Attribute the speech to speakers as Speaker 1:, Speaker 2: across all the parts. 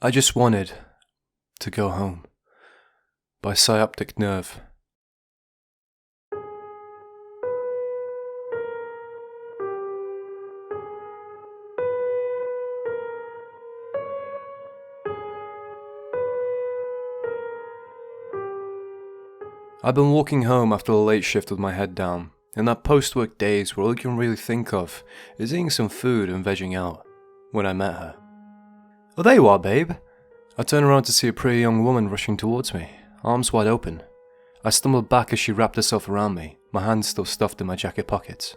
Speaker 1: I just wanted to go home by psyopticnerve. I've been walking home after a late shift with my head down, in that post-work daze where all you can really think of is eating some food and vegging out, when I met her. "Oh, there you are, babe." I turned around to see a pretty young woman rushing towards me, arms wide open. I stumbled back as she wrapped herself around me, my hands still stuffed in my jacket pockets.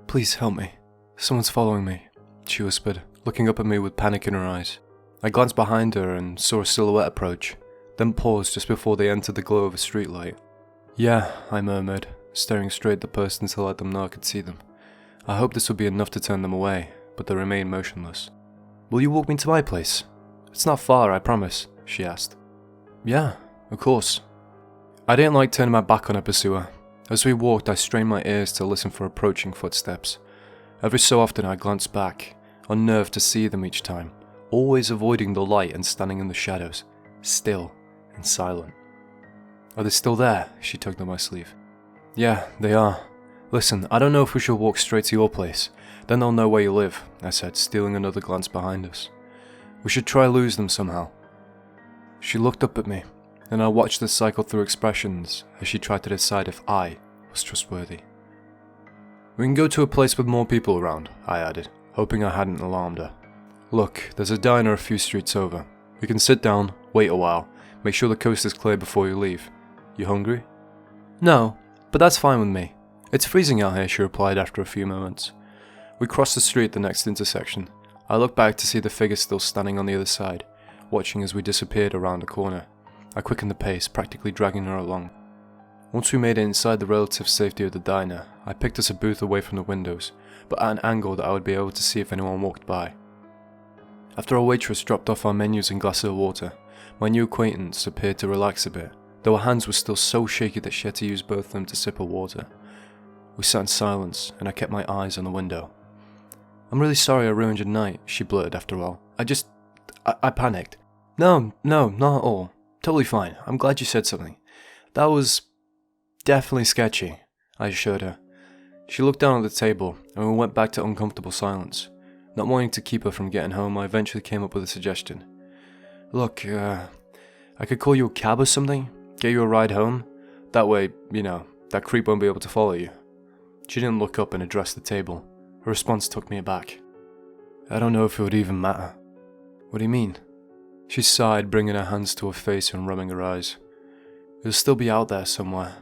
Speaker 1: "Please help me. Someone's following me," she whispered, looking up at me with panic in her eyes. I glanced behind her and saw a silhouette approach, then paused just before they entered the glow of a streetlight. "Yeah," I murmured, staring straight at the person to let them know I could see them. I hoped this would be enough to turn them away, but they remained motionless. "Will you walk me to my place? It's not far, I promise," she asked. "Yeah, of course." I didn't like turning my back on her pursuer. As we walked, I strained my ears to listen for approaching footsteps. Every so often I glanced back, unnerved to see them each time, always avoiding the light and standing in the shadows, still and silent. "Are they still there?" She tugged at my sleeve. "Yeah, they are. Listen, I don't know if we should walk straight to your place. Then they'll know where you live," I said, stealing another glance behind us. "We should try lose them somehow." She looked up at me, and I watched her cycle through expressions as she tried to decide if I was trustworthy. "We can go to a place with more people around," I added, hoping I hadn't alarmed her. "Look, there's a diner a few streets over. We can sit down, wait a while, make sure the coast is clear before you leave. You hungry?" "No, but that's fine with me. It's freezing out here," she replied after a few moments. We crossed the street at the next intersection. I looked back to see the figure still standing on the other side, watching as we disappeared around a corner. I quickened the pace, practically dragging her along. Once we made it inside the relative safety of the diner, I picked us a booth away from the windows, but at an angle that I would be able to see if anyone walked by. After our waitress dropped off our menus and glasses of water, my new acquaintance appeared to relax a bit, though her hands were still so shaky that she had to use both of them to sip her water. We sat in silence, and I kept my eyes on the window. "I'm really sorry I ruined your night," she blurted after all. I panicked. No, not at all. Totally fine. I'm glad you said something. That was definitely sketchy," I assured her. She looked down at the table, and we went back to uncomfortable silence. Not wanting to keep her from getting home, I eventually came up with a suggestion. "Look, I could call you a cab or something? Get you a ride home? That way, that creep won't be able to follow you." She didn't look up and address the table. Her response took me aback. "I don't know if it would even matter." "What do you mean?" She sighed, bringing her hands to her face and rubbing her eyes. "It'll still be out there somewhere."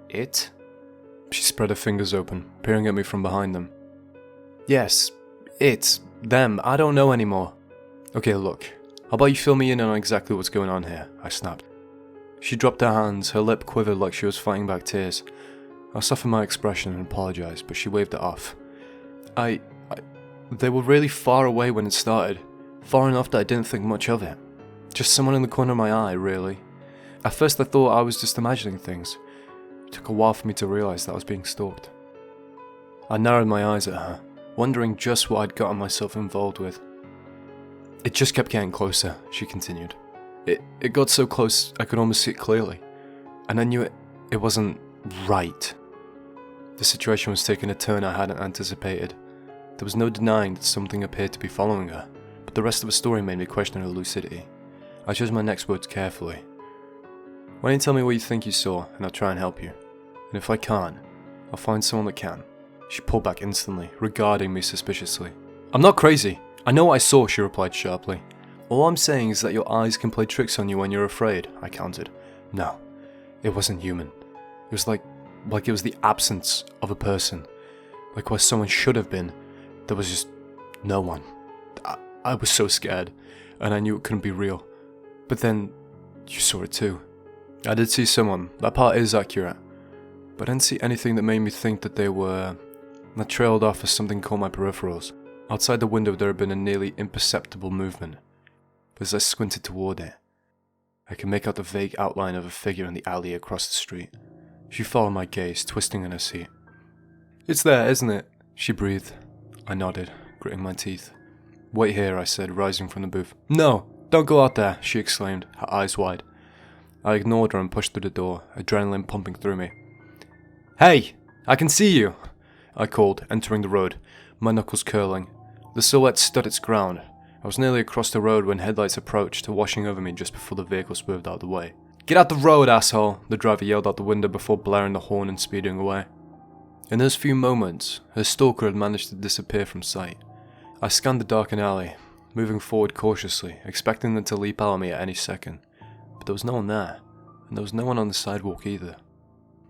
Speaker 1: "It?" She spread her fingers open, peering at me from behind them. "Yes, it, them, I don't know anymore." "Okay, look, how about you fill me in on exactly what's going on here?" I snapped. She dropped her hands, her lip quivered like she was fighting back tears. I softened my expression and apologized, but she waved it off. They were really far away when it started. Far enough that I didn't think much of it. Just someone in the corner of my eye, really. At first I thought I was just imagining things. It took a while for me to realize that I was being stalked. I narrowed my eyes at her, wondering just what I'd gotten myself involved with. "It just kept getting closer," she continued. It got so close I could almost see it clearly. And I knew it wasn't right. The situation was taking a turn I hadn't anticipated. There was no denying that something appeared to be following her, but the rest of the story made me question her lucidity. I chose my next words carefully. "Why don't you tell me what you think you saw, and I'll try and help you. And if I can't, I'll find someone that can." She pulled back instantly, regarding me suspiciously. "I'm not crazy. I know what I saw," she replied sharply. "All I'm saying is that your eyes can play tricks on you when you're afraid," I countered. "No, it wasn't human. It was like it was the absence of a person. Like where someone should have been, there was just no one. I was so scared, and I knew it couldn't be real. But then, you saw it too." "I did see someone, that part is accurate. But I didn't see anything that made me think that they were..." I trailed off as something caught my peripherals. Outside the window there had been a nearly imperceptible movement. But as I squinted toward it, I could make out the vague outline of a figure in the alley across the street. She followed my gaze, twisting in her seat. "It's there, isn't it?" she breathed. I nodded, gritting my teeth. "Wait here," I said, rising from the booth. "No, Don't go out there, she exclaimed, her eyes wide. I ignored her and pushed through the door, adrenaline pumping through me. Hey! I can see you! I called, entering the road, my knuckles curling. The silhouette stood its ground. I was nearly across the road when headlights approached, washing over me just before the vehicle swerved out of the way. Get out the road, asshole! The driver yelled out the window before blaring the horn and speeding away. In those few moments, her stalker had managed to disappear from sight. I scanned the darkened alley, moving forward cautiously, expecting them to leap out at me at any second. But there was no one there, and there was no one on the sidewalk either.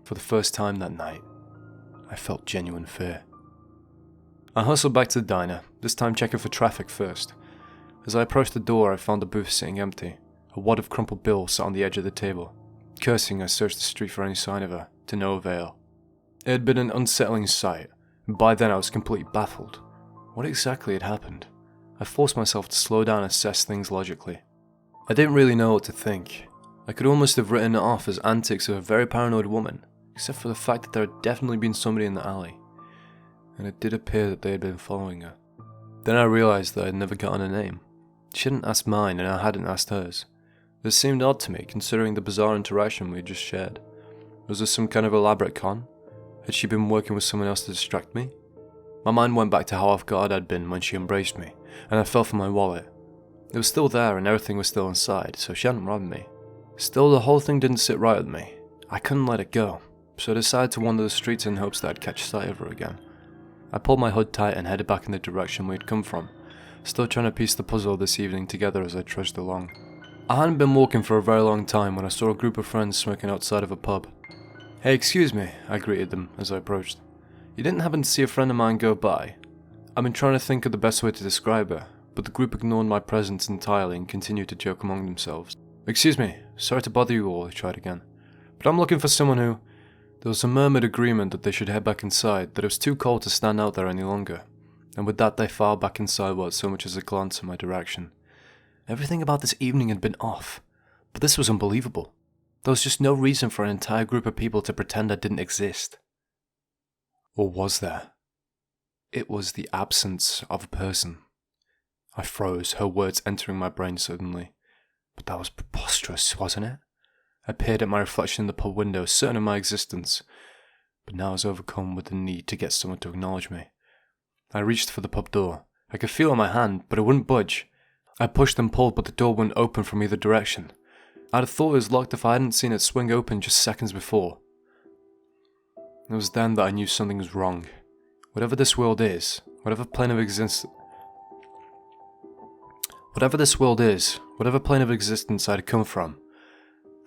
Speaker 1: For the first time that night, I felt genuine fear. I hustled back to the diner, this time checking for traffic first. As I approached the door, I found the booth sitting empty. A wad of crumpled bills sat on the edge of the table. Cursing, I searched the street for any sign of her, to no avail. It had been an unsettling sight, and by then I was completely baffled. What exactly had happened? I forced myself to slow down and assess things logically. I didn't really know what to think. I could almost have written it off as antics of a very paranoid woman, except for the fact that there had definitely been somebody in the alley. And it did appear that they had been following her. Then I realised that I had never gotten a name. She hadn't asked mine and I hadn't asked hers. This seemed odd to me, considering the bizarre interaction we had just shared. Was this some kind of elaborate con? Had she been working with someone else to distract me? My mind went back to how off guard I'd been when she embraced me, and I felt for my wallet. It was still there and everything was still inside, so she hadn't robbed me. Still, the whole thing didn't sit right with me. I couldn't let it go, so I decided to wander the streets in hopes that I'd catch sight of her again. I pulled my hood tight and headed back in the direction we had come from, still trying to piece the puzzle this evening together as I trudged along. I hadn't been walking for a very long time when I saw a group of friends smoking outside of a pub. Hey, excuse me, I greeted them as I approached. You didn't happen to see a friend of mine go by? I've been trying to think of the best way to describe her, but the group ignored my presence entirely and continued to joke among themselves. Excuse me, sorry to bother you all, I tried again. But I'm looking for someone who... There was a murmured agreement that they should head back inside, that it was too cold to stand out there any longer. And with that they filed back inside without so much as a glance in my direction. Everything about this evening had been off, but this was unbelievable. There was just no reason for an entire group of people to pretend I didn't exist. Or was there? It was the absence of a person. I froze, her words entering my brain suddenly. But that was preposterous, wasn't it? I peered at my reflection in the pub window, certain of my existence, but now I was overcome with the need to get someone to acknowledge me. I reached for the pub door. I could feel it in my hand, but it wouldn't budge. I pushed and pulled, but the door wouldn't open from either direction. I'd have thought it was locked if I hadn't seen it swing open just seconds before. It was then that I knew something was wrong. Whatever this world is, whatever plane of existence I had come from,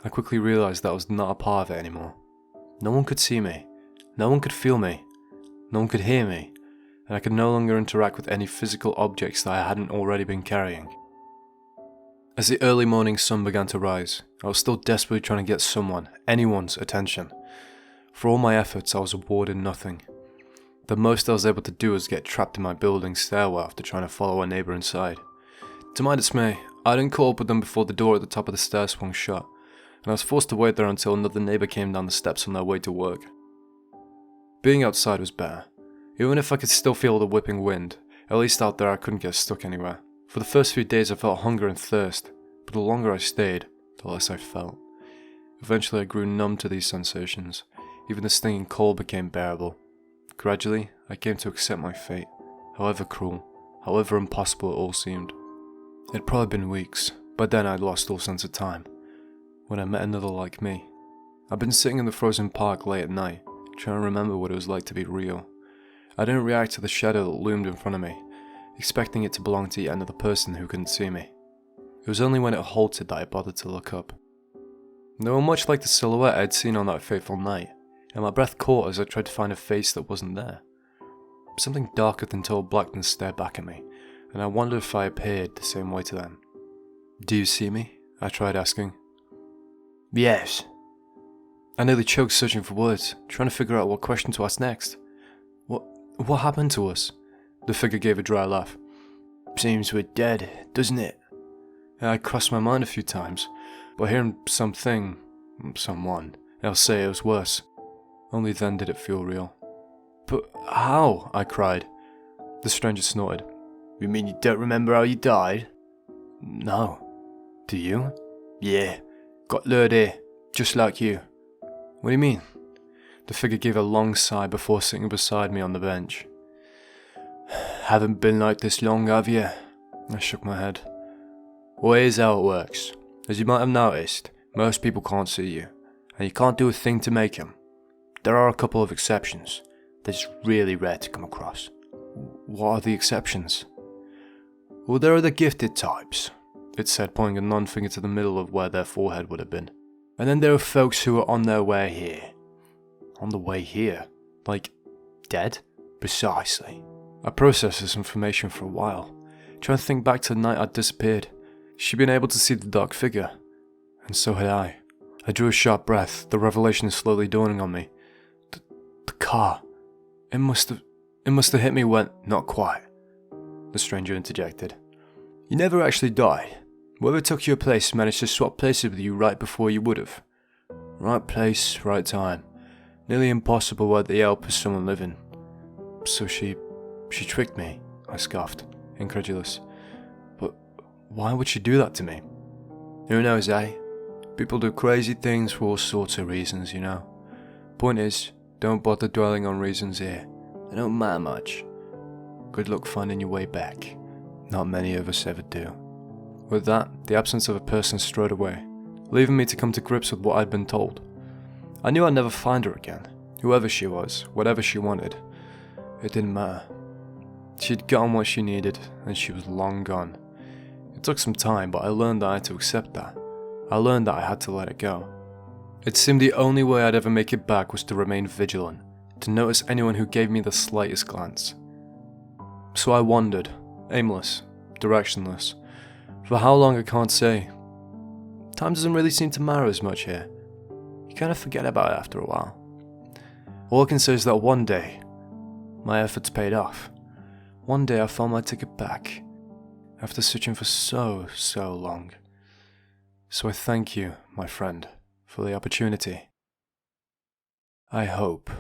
Speaker 1: I quickly realised that I was not a part of it anymore. No one could see me, no one could feel me, no one could hear me, and I could no longer interact with any physical objects that I hadn't already been carrying. As the early morning sun began to rise, I was still desperately trying to get anyone's attention. For all my efforts, I was rewarded nothing. The most I was able to do was get trapped in my building stairwell after trying to follow a neighbour inside. To my dismay, I hadn't caught up with them before the door at the top of the stairs swung shut, and I was forced to wait there until another neighbour came down the steps on their way to work. Being outside was better. Even if I could still feel the whipping wind, at least out there I couldn't get stuck anywhere. For the first few days I felt hunger and thirst, but the longer I stayed, the less I felt. Eventually I grew numb to these sensations. Even the stinging cold became bearable. Gradually, I came to accept my fate, however cruel, however impossible it all seemed. It had probably been weeks. By then I'd lost all sense of time, when I met another like me. I'd been sitting in the frozen park late at night, trying to remember what it was like to be real. I didn't react to the shadow that loomed in front of me, expecting it to belong to yet another person who couldn't see me. It was only when it halted that I bothered to look up. They were much like the silhouette I'd seen on that fateful night, and my breath caught as I tried to find a face that wasn't there. Something darker than total blackness stared back at me, and I wondered if I appeared the same way to them. "Do you see me?" I tried asking. "Yes." I nearly choked searching for words, trying to figure out what question to ask next. What happened to us? The figure gave a dry laugh. "Seems we're dead, doesn't it?" I crossed my mind a few times, but hearing someone else say it was worse. Only then did it feel real. "But how?" I cried. The stranger snorted. "You mean you don't remember how you died?" "No." Do you? Yeah, got lured here, just like you. What do you mean? The figure gave a long sigh before sitting beside me on the bench. Haven't been like this long, have you? I shook my head. Well, here's how it works. As you might have noticed, most people can't see you, and you can't do a thing to make them. There are a couple of exceptions. They're just really rare to come across. What are the exceptions? Well, there are the gifted types, it said, pointing a non-finger to the middle of where their forehead would have been. And then there are folks who are on their way here. On the way here? Like, dead? Precisely. I processed this information for a while, trying to think back to the night I'd disappeared. She'd been able to see the dark figure, and so had I. I drew a sharp breath, the revelation slowly dawning on me. The car. It must have hit me when... Not quite, the stranger interjected. You never actually died. Whoever took your place managed to swap places with you right before you would have. Right place, right time. Nearly impossible without the help of someone living. So she tricked me, I scoffed, incredulous. But why would she do that to me? Who knows, eh? People do crazy things for all sorts of reasons, you know. Point is, don't bother dwelling on reasons here. They don't matter much. Good luck finding your way back. Not many of us ever do. With that, the absence of a person strode away, leaving me to come to grips with what I'd been told. I knew I'd never find her again. Whoever she was, whatever she wanted, it didn't matter. She'd gotten what she needed, and she was long gone. It took some time, but I learned that I had to accept that. I learned that I had to let it go. It seemed the only way I'd ever make it back was to remain vigilant, to notice anyone who gave me the slightest glance. So I wandered, aimless, directionless. For how long I can't say. Time doesn't really seem to matter as much here. You kind of forget about it after a while. All I can say is that one day, my efforts paid off. One day I found my ticket back, after searching for so long. So I thank you, my friend, for the opportunity. I hope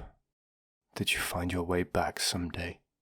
Speaker 1: that you find your way back someday.